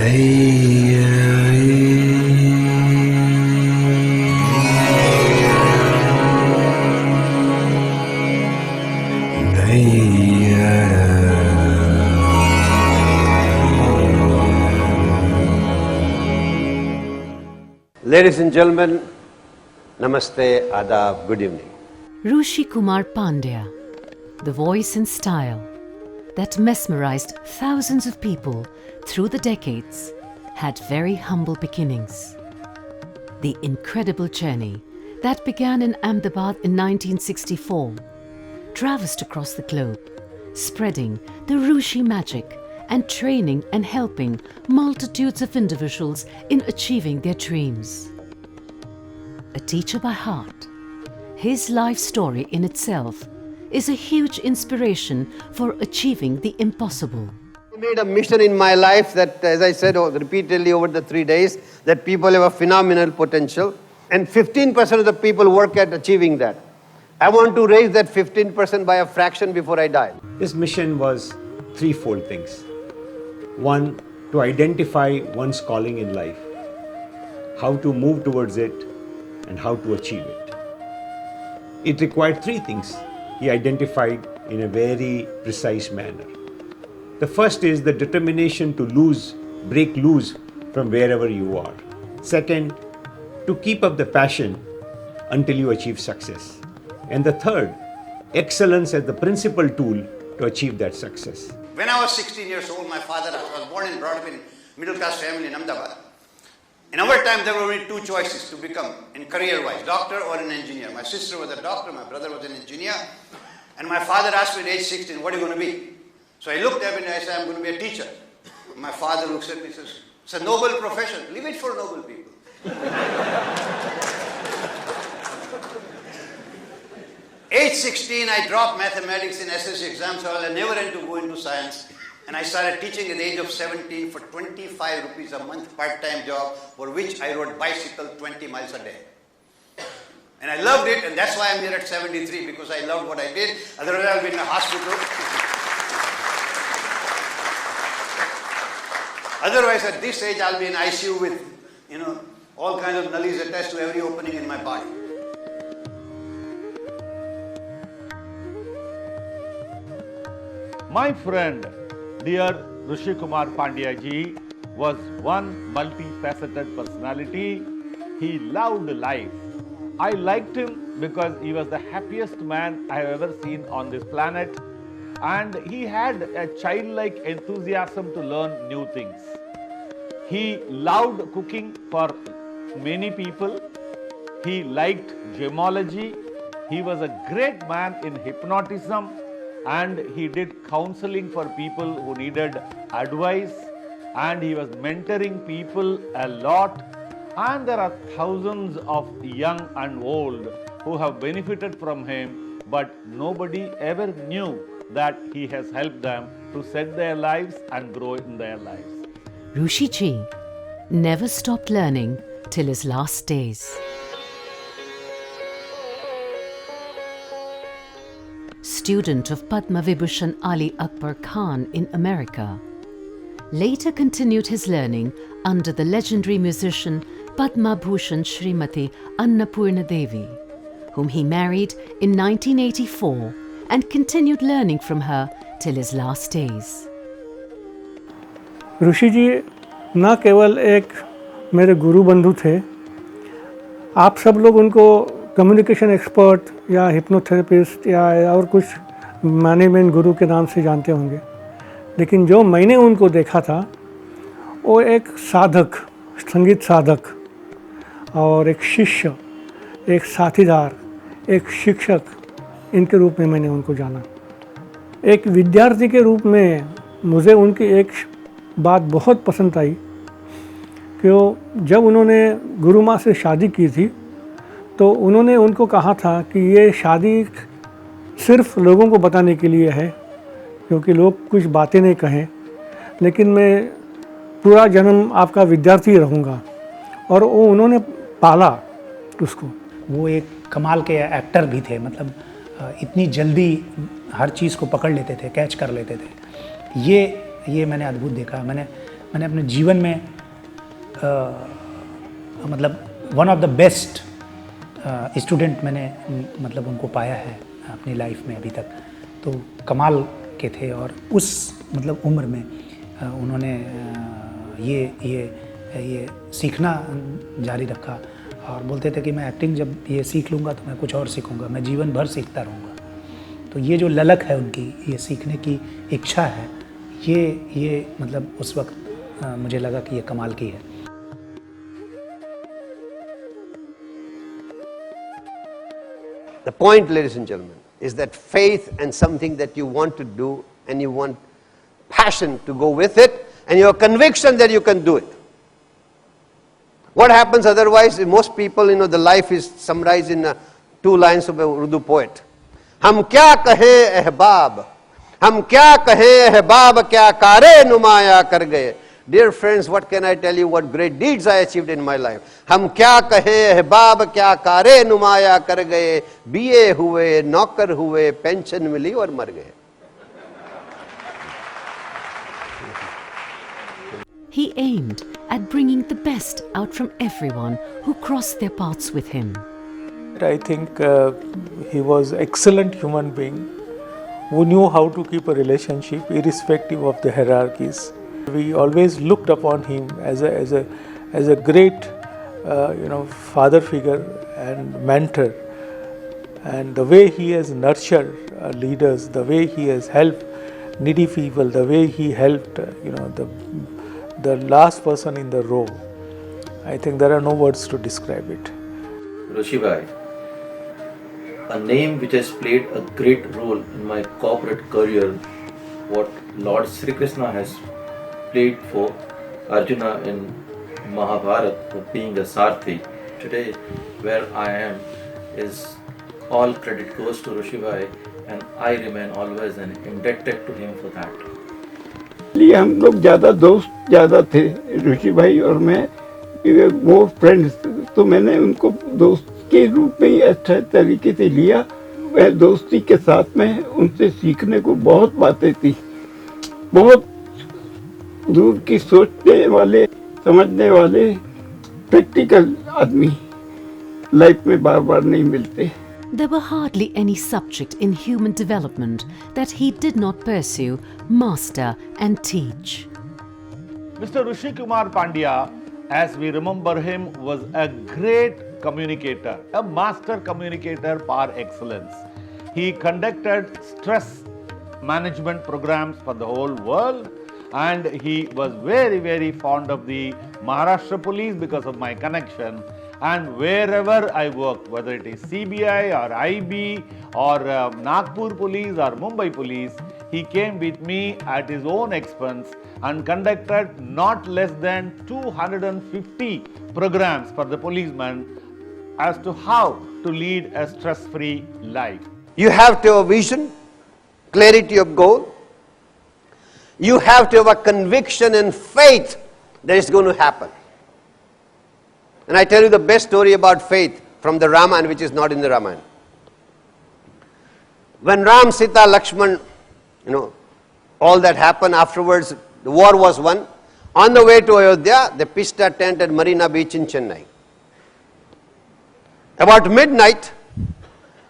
Ladies and gentlemen, Namaste, Adab, good evening. Rooshikumar Pandya, the voice and style that mesmerized thousands of people through the decades, had very humble beginnings. The incredible journey that began in Ahmedabad in 1964 traversed across the globe, spreading the Rooshi magic and training and helping multitudes of individuals in achieving their dreams. A teacher by heart, his life story in itself is a huge inspiration for achieving the impossible. I made a mission in my life that, as I said repeatedly over the 3 days, that people have a phenomenal potential and 15% of the people work at achieving that. I want to raise that 15% by a fraction before I die. This mission was threefold things. One, to identify one's calling in life, how to move towards it, and how to achieve it. It required three things he identified in a very precise manner. The first is the determination to break loose from wherever you are. Second, to keep up the passion until you achieve success. And the third, excellence as the principal tool to achieve that success. When I was 16 years old, my father was born and brought up in middle-class family in Ahmedabad. In our time, there were only two choices to become in career-wise, doctor or an engineer. My sister was a doctor, my brother was an engineer. And my father asked me at age 16, what are you going to be? So I looked at him and I said, I'm going to be a teacher. My father looks at me and says, it's a noble profession. Leave it for noble people. Age 16, I dropped mathematics in SSC exams, so I never had to go into science. And I started teaching at the age of 17 for 25 rupees a month, part-time job, for which I rode bicycle 20 miles a day. And I loved it, and that's why I'm here at 73, because I loved what I did. Otherwise, I'll be in a hospital. Otherwise, at this age, I'll be in ICU with, all kinds of nullies attached to every opening in my body. My friend, dear Rooshikumar Pandya ji, was one multifaceted personality. He loved life. I liked him because he was the happiest man I have ever seen on this planet, and he had a childlike enthusiasm to learn new things. He loved cooking for many people. He liked gemology. He was a great man in hypnotism, and he did counseling for people who needed advice, and he was mentoring people a lot. And there are thousands of young and old who have benefited from him, but nobody ever knew that he has helped them to set their lives and grow in their lives. Rooshi ji never stopped learning till his last days. Student of Padma Vibhushan Ali Akbar Khan in America, later continued his learning under the legendary musician Padma Bhushan Srimati Annapurna Devi, whom he married in 1984 and continued learning from her till his last days. ऋषि जी न केवल एक मेरे गुरु बंधु थे, आप सब लोग उनको कम्युनिकेशन एक्सपर्ट या हिप्नोथेरेपिस्ट या और कुछ मैनेजमेंट गुरु के नाम से जानते होंगे, लेकिन जो मैंने उनको देखा था वो एक साधक, संगीत साधक और एक शिष्य, एक साथीदार, एक शिक्षक, इनके रूप में मैंने उनको जाना। एक विद्यार्थी के रूप में मुझे उनकी एक बात बहुत पसंद आई कि जब उन्होंने गुरु माँ से शादी की थी तो उन्होंने उनको कहा था कि ये शादी सिर्फ लोगों को बताने के लिए है, क्योंकि लोग कुछ बातें नहीं कहें, लेकिन मैं पूरा जन्म आपका विद्यार्थी रहूँगा। और वो उन्होंने पाला उसको। वो एक कमाल के एक्टर भी थे, मतलब इतनी जल्दी हर चीज़ को पकड़ लेते थे, कैच कर लेते थे। ये मैंने अद्भुत देखा। मैंने अपने जीवन में मतलब one of the best student मैंने मतलब उनको पाया है अपनी लाइफ में अभी तक। तो कमाल के थे और उस मतलब उम्र में उन्होंने ये सीखना जारी रखा और बोलते थे कि मैं एक्टिंग जब ये सीख लूँगा तो मैं कुछ और सीखूँगा, मैं जीवन भर सीखता रहूँगा। तो ये जो ललक है उनकी, ये सीखने की इच्छा है, ये मतलब उस वक्त मुझे लगा कि ये कमाल की है। The point, ladies and gentlemen, is that faith and something that you want to do and you want passion to go with it and your conviction that you can do it. What happens otherwise, most people, the life is summarized in 2 lines of a Urdu poet. हम क्या कहें अहबाब, हम क्या कहें अहबाब, क्या कारे नुमाया कर गए. Dear friends, what can I tell you what great deeds I achieved in my life. हम क्या कहें अहबाब, क्या कारे नुमाया कर गए. बीए हुए, नौकर हुए, पेंशन मिली और मर गए. He aimed at bringing the best out from everyone who crossed their paths with him. I think he was an excellent human being who knew how to keep a relationship irrespective of the hierarchies. We always looked upon him as a great father figure and mentor, and the way he has nurtured leaders, the way he has helped needy people, the way he helped the last person in the row. I think there are no words to describe it. Roshi bhai, a name which has played a great role in my corporate career, what Lord Sri Krishna has played for Arjuna in Mahabharata of being a Sarthi. Today, where I am, is all credit goes to Roshi bhai, and I remain always indebted to him for that. हम लोग ज़्यादा दोस्त ज़्यादा थे, ऋषि भाई और मैं, वो फ्रेंड्स, तो मैंने उनको दोस्त के रूप में ही अच्छा तरीके से लिया। वह दोस्ती के साथ में उनसे सीखने को बहुत बातें थी। बहुत दूर की सोचने वाले, समझने वाले, प्रैक्टिकल आदमी लाइफ में बार बार नहीं मिलते। There were hardly any subject in human development that he did not pursue, master and teach. Mr. Rooshikumar Pandya, as we remember him, was a great communicator, a master communicator par excellence. He conducted stress management programs for the whole world, and he was very, very fond of the Maharashtra police because of my connection. And wherever I worked, whether it is CBI or IB or Nagpur police or Mumbai police, he came with me at his own expense and conducted not less than 250 programs for the policemen as to how to lead a stress-free life. You have to have a vision, clarity of goal. You have to have a conviction and faith that it's going to happen. And I tell you the best story about faith from the Ramayana, which is not in the Ramayana. When Ram, Sita, Lakshman, all that happened afterwards, the war was won. On the way to Ayodhya, they pitched a tent at Marina Beach in Chennai. About midnight,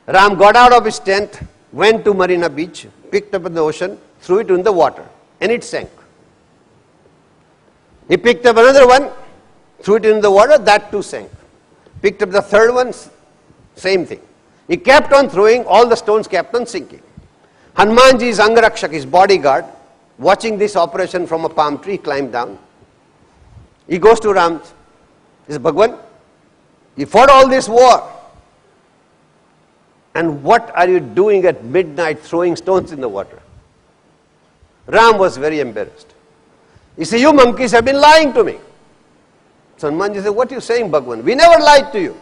Ram got out of his tent, went to Marina Beach, picked up in the ocean, threw it in the water, and it sank. He picked up another one, threw it in the water, that too sank. Picked up the third one, same thing. He kept on throwing, all the stones kept on sinking. Hanumanji's Angarakshak, his bodyguard, watching this operation from a palm tree, climbed down. He goes to Ram, he says, Bhagwan, you fought all this war. And what are you doing at midnight throwing stones in the water? Ram was very embarrassed. He said, you monkeys have been lying to me. So Hanumanji said, what are you saying, Bhagwan? We never lied to you.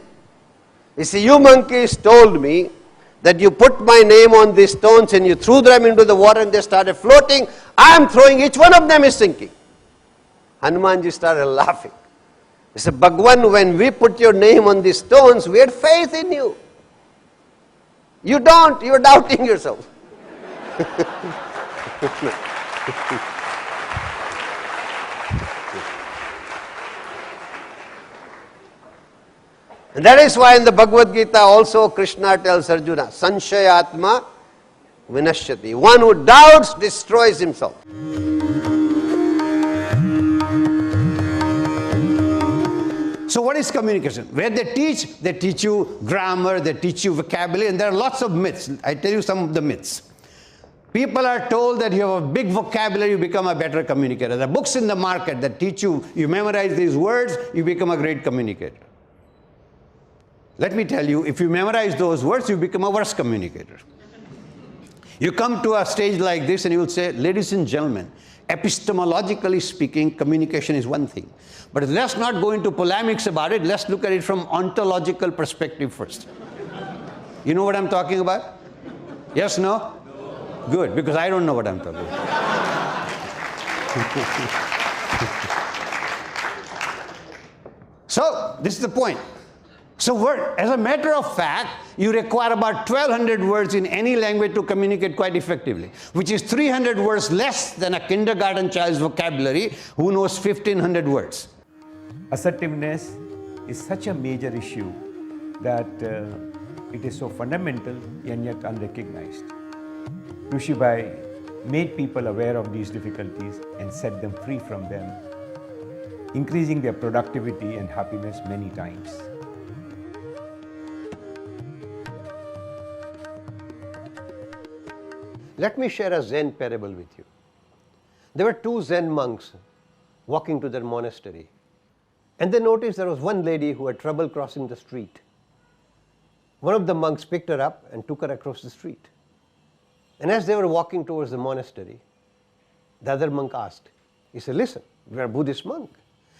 He said, you monkeys told me that you put my name on these stones and you threw them into the water and they started floating. I am throwing, each one of them is sinking. Hanumanji started laughing. He said, Bhagwan, when we put your name on these stones, we had faith in you. You don't, you are doubting yourself. And that is why in the Bhagavad Gita also Krishna tells Arjuna, Sanshayatma vinashyati. One who doubts destroys himself. So what is communication? Where they teach you grammar, they teach you vocabulary, and there are lots of myths. I tell you some of the myths. People are told that you have a big vocabulary, you become a better communicator. There are books in the market that teach you, you memorize these words, you become a great communicator. Let me tell you, if you memorize those words, you become a worse communicator. You come to a stage like this and you will say, ladies and gentlemen, epistemologically speaking, communication is one thing. But let's not go into polemics about it. Let's look at it from ontological perspective first. You know what I'm talking about? Yes, no? Good, because I don't know what I'm talking about. So, this is the point. So, as a matter of fact, you require about 1200 words in any language to communicate quite effectively, which is 300 words less than a kindergarten child's vocabulary who knows 1500 words. Assertiveness is such a major issue that it is so fundamental and yet unrecognized. Rooshibai made people aware of these difficulties and set them free from them, increasing their productivity and happiness many times. Let me share a Zen parable with you. There were two Zen monks walking to their monastery, and they noticed there was one lady who had trouble crossing the street. One of the monks picked her up and took her across the street. And as they were walking towards the monastery, the other monk asked, he said, listen, we are a Buddhist monk.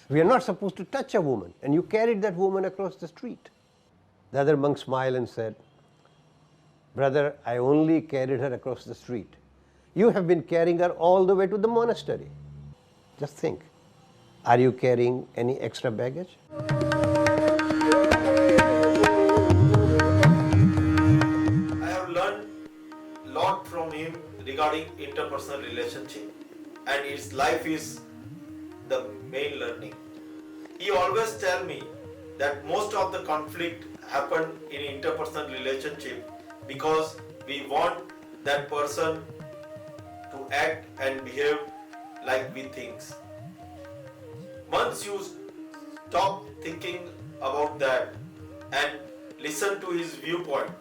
We are not supposed to touch a woman, and you carried that woman across the street. The other monk smiled and said, brother, I only carried her across the street. You have been carrying her all the way to the monastery. Just think, are you carrying any extra baggage? I have learned a lot from him regarding interpersonal relationship, and his life is the main learning. He always tell me that most of the conflict happen in interpersonal relationship because we want that person to act and behave like we think. Once you stop thinking about that and listen to his viewpoint,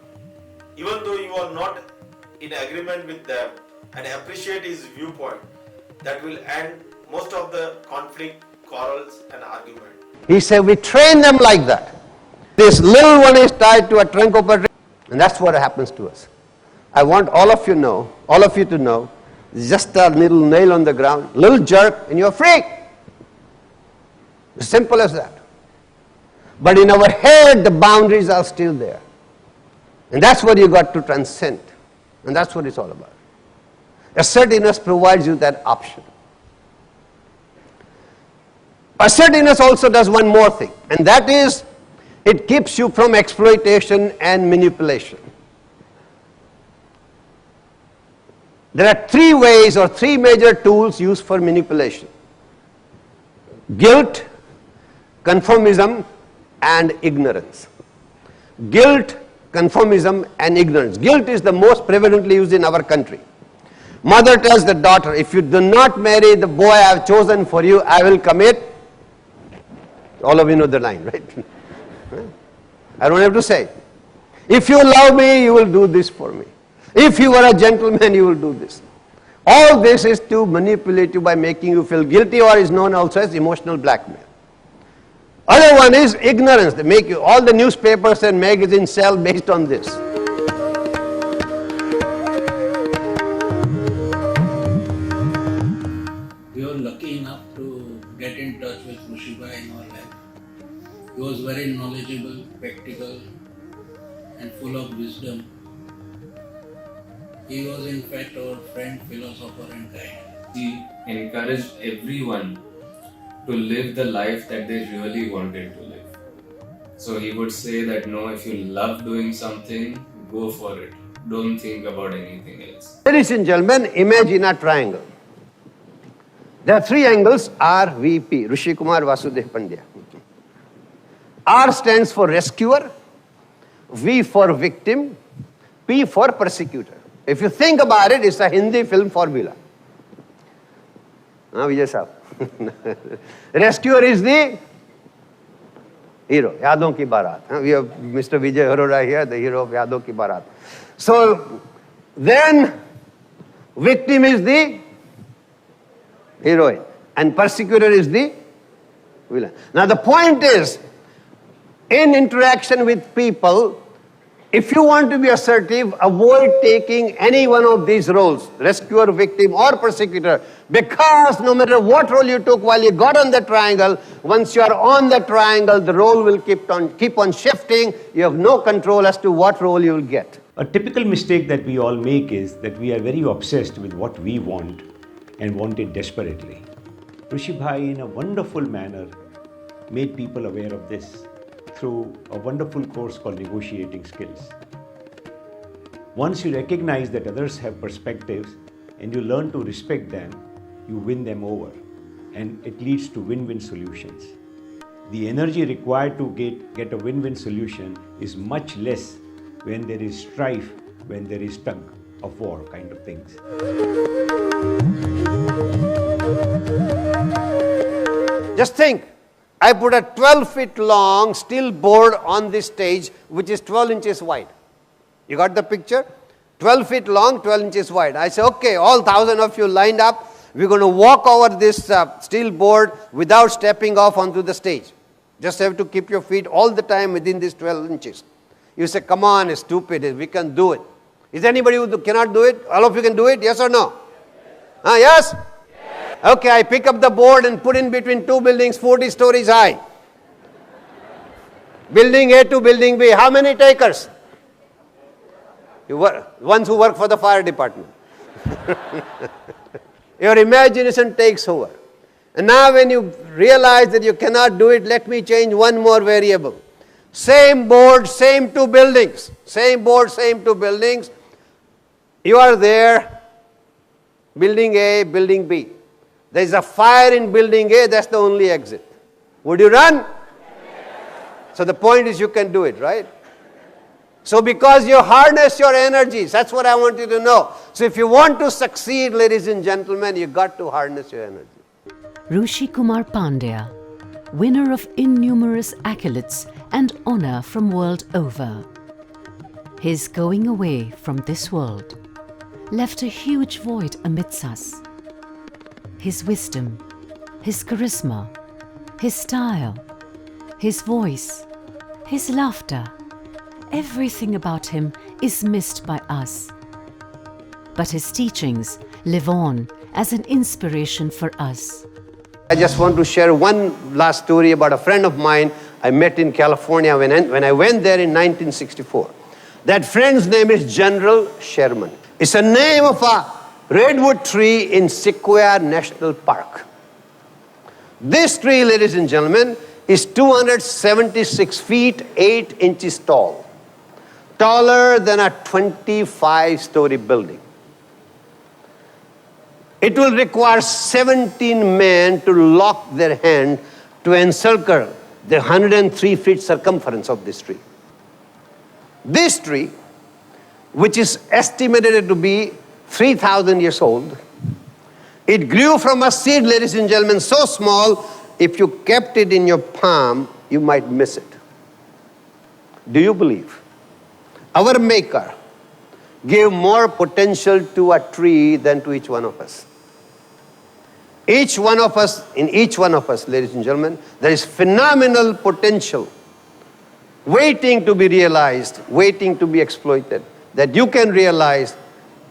even though you are not in agreement with them, and appreciate his viewpoint, that will end most of the conflict, quarrels and argument. He said, we train them like that. This little one is tied to a trunk of a tree, and that's what happens to us. I want all of you to know, just a little nail on the ground, little jerk, and you're free. As simple as that. But in our head, the boundaries are still there. And that's what you got to transcend. And that's what it's all about. Assertiveness provides you that option. Assertiveness also does one more thing, and that is, it keeps you from exploitation and manipulation. There are three ways or three major tools used for manipulation: guilt, conformism, and ignorance. Guilt, conformism, and ignorance. Guilt is the most prevalently used in our country. Mother tells the daughter, if you do not marry the boy I have chosen for you, I will commit. All of you know the line, right? I don't have to say. If you love me, you will do this for me. If you are a gentleman, you will do this. All this is to manipulate you by making you feel guilty, or is known also as emotional blackmail. Other one is ignorance. They make you, all the newspapers and magazines sell based on this. We were lucky enough to get in touch with Rooshibai in our life. He was very knowledgeable, practical, and full of wisdom. He was in fact our friend, philosopher, and guide. He encouraged everyone to live the life that they really wanted to live. So he would say that no, if you love doing something, go for it. Don't think about anything else. Ladies and gentlemen, imagine a triangle. There are three angles, R, V, P, Rooshikumar, Vasudev, Pandya. R stands for rescuer, V for victim, P for persecutor. If you think about it, it's a Hindi film formula. Vijay Saab. Rescuer is the hero, Yadon Ki Barat. We have Mr. Vijay Arora here, the hero of Yadon Ki Barat. So then victim is the heroine and persecutor is the villain. Now the point is, in interaction with people, if you want to be assertive, avoid taking any one of these roles, rescuer, victim, or persecutor, because no matter what role you took while you got on the triangle, once you are on the triangle, the role will keep on shifting. You have no control as to what role you will get. A typical mistake that we all make is that we are very obsessed with what we want and want it desperately. Rishi Bhai, in a wonderful manner, made people aware of this through a wonderful course called Negotiating Skills. Once you recognize that others have perspectives and you learn to respect them, you win them over, and it leads to win-win solutions. The energy required to get a win-win solution is much less when there is strife, when there is tug of war kind of things. Just think, I put a 12 feet long steel board on this stage which is 12 inches wide. You got the picture? 12 feet long, 12 inches wide. I say, okay, all 1,000 of you lined up, we're going to walk over this steel board without stepping off onto the stage. Just have to keep your feet all the time within these 12 inches. You say, come on, it's stupid, we can do it. Is there anybody who cannot do it? All of you can do it, yes or no? Yes? Okay, I pick up the board and put in between two buildings 40 stories high. Building A to building B. How many takers? Ones who work for the fire department. Your imagination takes over. And now when you realize that you cannot do it, let me change one more variable. Same board, same two buildings. Same board, same two buildings. You are there, building A, building B. There is a fire in building A, that's the only exit. Would you run? So the point is you can do it, right? So because you harness your energies, that's what I want you to know. So if you want to succeed, ladies and gentlemen, you got to harness your energy. Rooshikumar Pandya, winner of innumerous accolades and honor from world over. His going away from this world left a huge void amidst us. His wisdom, his charisma, his style, his voice, his laughter, everything about him is missed by us. But his teachings live on as an inspiration for us. I just want to share one last story about a friend of mine I met in California when I went there in 1964. That friend's name is General Sherman. It's a name of a redwood tree in Sequoia National Park. This tree, ladies and gentlemen, is 276 feet 8 inches tall, taller than a 25-story building. It will require 17 men to lock their hand to encircle the 103 feet circumference of this tree. This tree, which is estimated to be 3,000 years old, it grew from a seed, ladies and gentlemen, so small, if you kept it in your palm, you might miss it. Do you believe our Maker gave more potential to a tree than to each one of us? Each one of us, in each one of us, ladies and gentlemen, there is phenomenal potential waiting to be realized, waiting to be exploited, that you can realize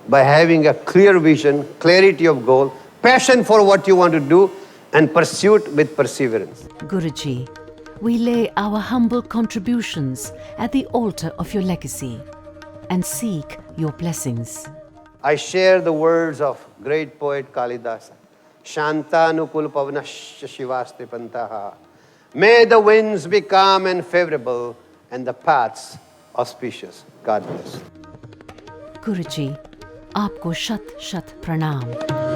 by having a clear vision, clarity of goal, passion for what you want to do, and pursuit with perseverance. Guruji, we lay our humble contributions at the altar of your legacy and seek your blessings. I share the words of great poet Kalidasa. Shantanukul pavanasya shivaste pantaha. May the winds be calm and favorable and the paths auspicious. God bless. Guruji, आपको शत शत प्रणाम.